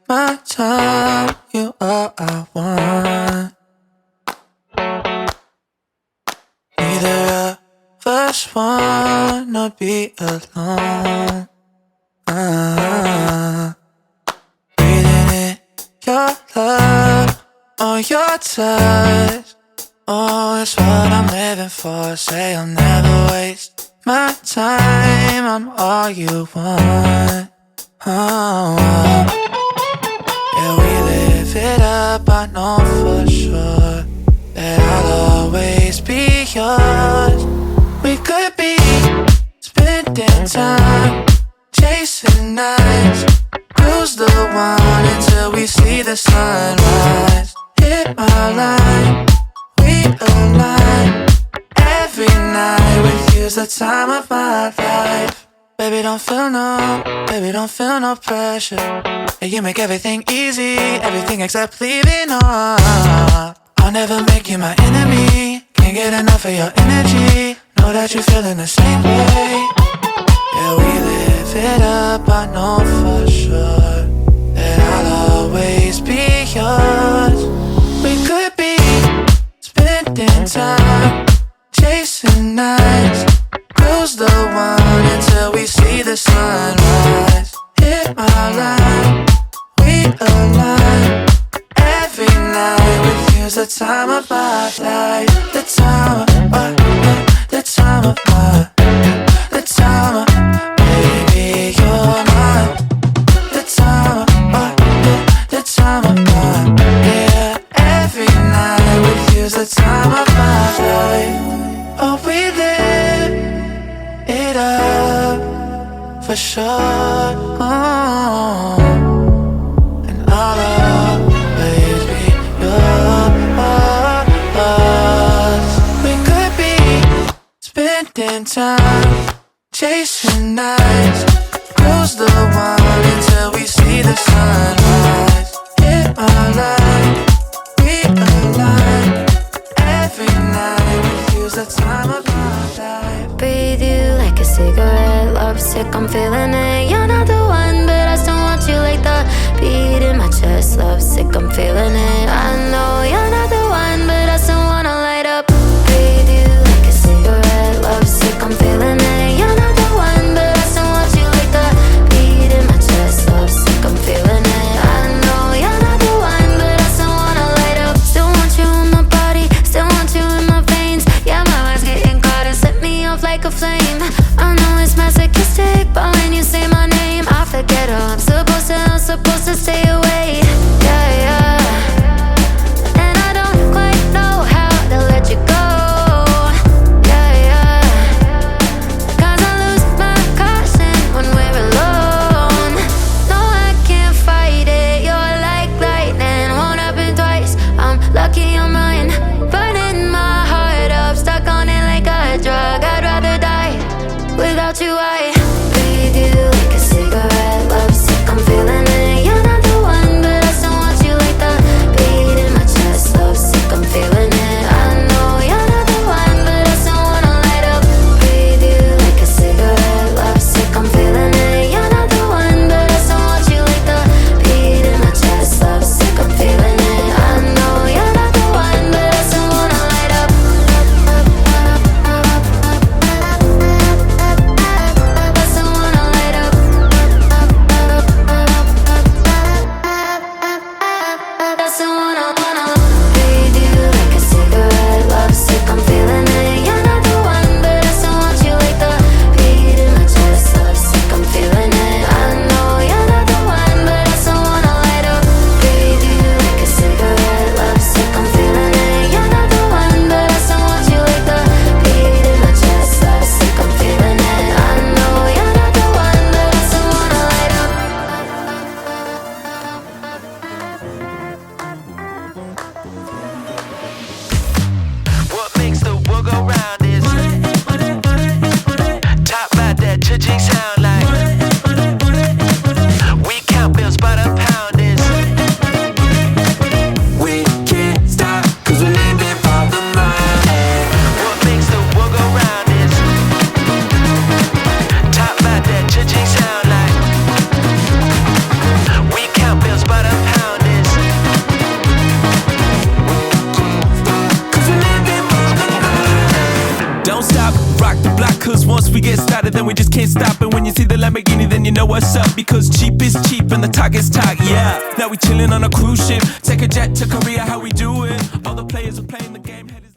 my time. You all I want. Neither of us wanna be alone. Breathing in your love or your touch. Oh, it's what I'm living for. Say I'll never waste my time. I'm all you want. Oh, yeah, we live it up. I know for sure that I'll always be yours. We could be spending time, chasing nights, cruise the one until we see the sunrise. Hit my line, we align. Every night with you's the time of my life. Baby, don't feel no pressure. Yeah, you make everything easy, everything except leaving on. I'll never make you my enemy. Can't get enough of your energy. Know that you're feeling the same way. Yeah, we live it up, I know for sure that I'll always be yours. We could be spending time, chasing nights, cruise the one until we see the sunrise. Hit my line, we align. Every night with you's the time of my life. The time of my, the time of my, the time of, baby, you're mine. The time of my, the time of my, yeah. Every night with you's the time of my life. Oh, we live it up for sure. Oh, and I'll always be yours. We could be spending time, chasing nights, cruise the one until we see the sunrise. Hit my line, we align. Every night with you's the time of my life. Breathe you like a cigarette, lovesick, I'm feeling it. You're not the one, but I still want you like the beat in my chest. Lovesick, I'm feeling it. I know you're not the one, but I still wanna light up. Breathe you like a cigarette, lovesick, I'm feeling it. You're not the one, but I still want you like the beat in my chest. Lovesick, I'm feeling it. I know you're not the one, but I still wanna light up. Still want you in my body, still want you in my veins. Yeah, my mind's getting caught and set me off like a flame. I know it's masochistic, but when you say my name, I forget how I'm supposed to stay away. Yeah, yeah. And I rock the block, cause once we get started then we just can't stop. And when you see the Lamborghini then you know what's up, because cheap is cheap and the talk is talk, yeah. Now we chillin' on a cruise ship, take a jet to Korea, how we do it. All the players are playing the